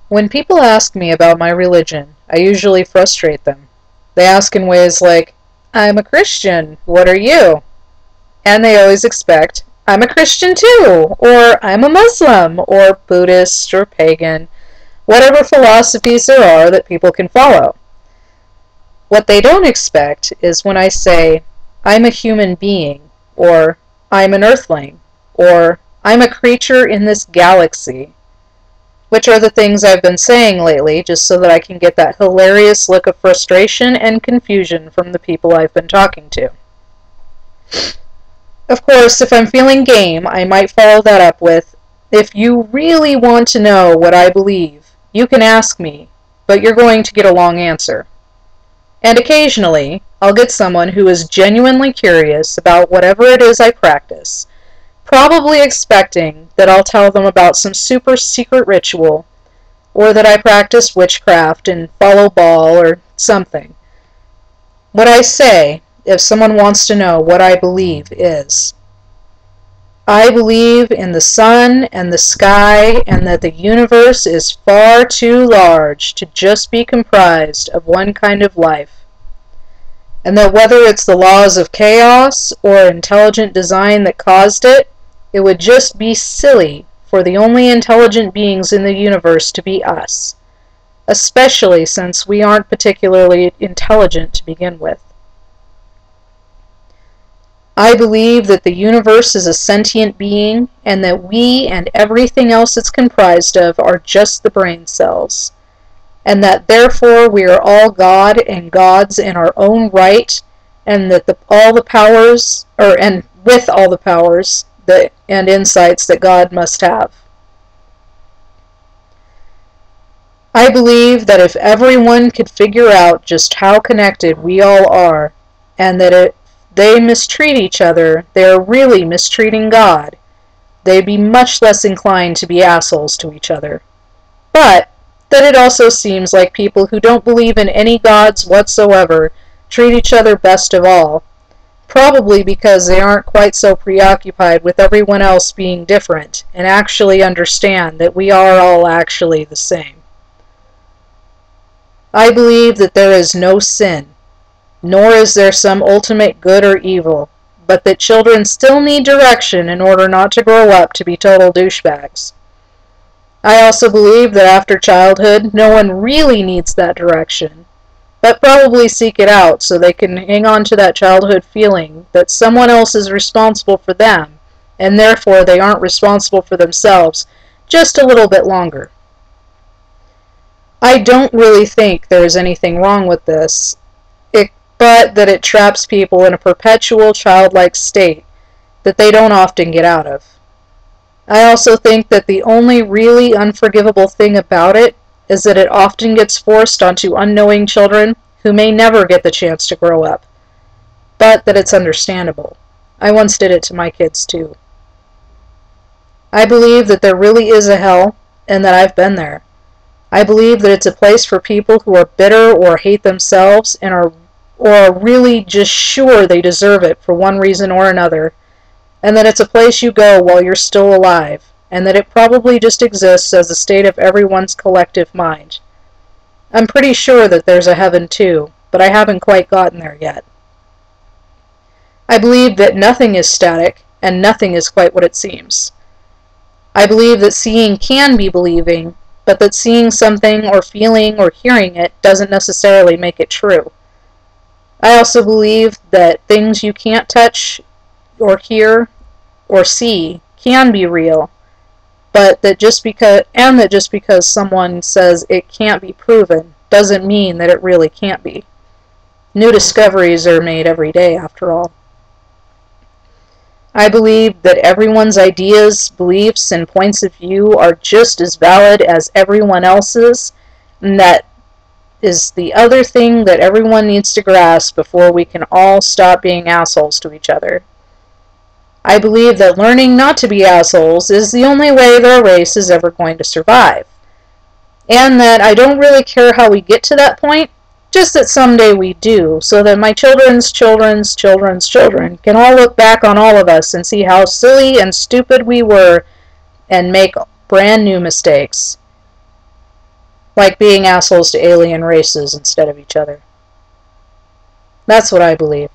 When people ask me about my religion, I usually frustrate them. They ask in ways like, I'm a Christian, what are you? And they always expect, I'm a Christian too, or I'm a Muslim, or Buddhist, or pagan, whatever philosophies there are that people can follow. What they don't expect is when I say, I'm a human being, or I'm an earthling, or I'm a creature in this galaxy, which are the things I've been saying lately just so that I can get that hilarious look of frustration and confusion from the people I've been talking to. Of course, if I'm feeling game, I might follow that up with, if you really want to know what I believe, you can ask me, but you're going to get a long answer. And occasionally, I'll get someone who is genuinely curious about whatever it is I practice, probably expecting that I'll tell them about some super secret ritual, or that I practice witchcraft and follow Baal or something. What I say, if someone wants to know what I believe, is, I believe in the sun and the sky and that the universe is far too large to just be comprised of one kind of life, and that whether it's the laws of chaos or intelligent design that caused it, it would just be silly for the only intelligent beings in the universe to be us, especially since we aren't particularly intelligent to begin with. I believe that the universe is a sentient being and that we and everything else it's comprised of are just the brain cells, and that therefore we are all God and gods in our own right, and that all the powers, and with all the powers and insights that God must have. I believe that if everyone could figure out just how connected we all are, and that if they mistreat each other, they are really mistreating God, they'd be much less inclined to be assholes to each other. But that it also seems like people who don't believe in any gods whatsoever treat each other best of all, probably because they aren't quite so preoccupied with everyone else being different and actually understand that we are all actually the same. I believe that there is no sin, nor is there some ultimate good or evil, but that children still need direction in order not to grow up to be total douchebags. I also believe that after childhood, no one really needs that direction, but probably seek it out so they can hang on to that childhood feeling that someone else is responsible for them, and therefore they aren't responsible for themselves just a little bit longer. I don't really think there is anything wrong with this, but that it traps people in a perpetual childlike state that they don't often get out of. I also think that the only really unforgivable thing about it is that it often gets forced onto unknowing children who may never get the chance to grow up, but that it's understandable. I once did it to my kids too. I believe that there really is a hell, and that I've been there. I believe that it's a place for people who are bitter or hate themselves and are really just sure they deserve it for one reason or another, and that it's a place you go while you're still alive, and that it probably just exists as a state of everyone's collective mind. I'm pretty sure that there's a heaven too, but I haven't quite gotten there yet. I believe that nothing is static, and nothing is quite what it seems. I believe that seeing can be believing, but that seeing something or feeling or hearing it doesn't necessarily make it true. I also believe that things you can't touch or hear or see can be real, but that just because someone says it can't be proven doesn't mean that it really can't be. New discoveries are made every day, after all. I believe that everyone's ideas, beliefs, and points of view are just as valid as everyone else's, and that is the other thing that everyone needs to grasp before we can all stop being assholes to each other. I believe that learning not to be assholes is the only way that our race is ever going to survive, and that I don't really care how we get to that point, just that someday we do, so that my children's children's children's children can all look back on all of us and see how silly and stupid we were and make brand new mistakes. like being assholes to alien races instead of each other. That's what I believe.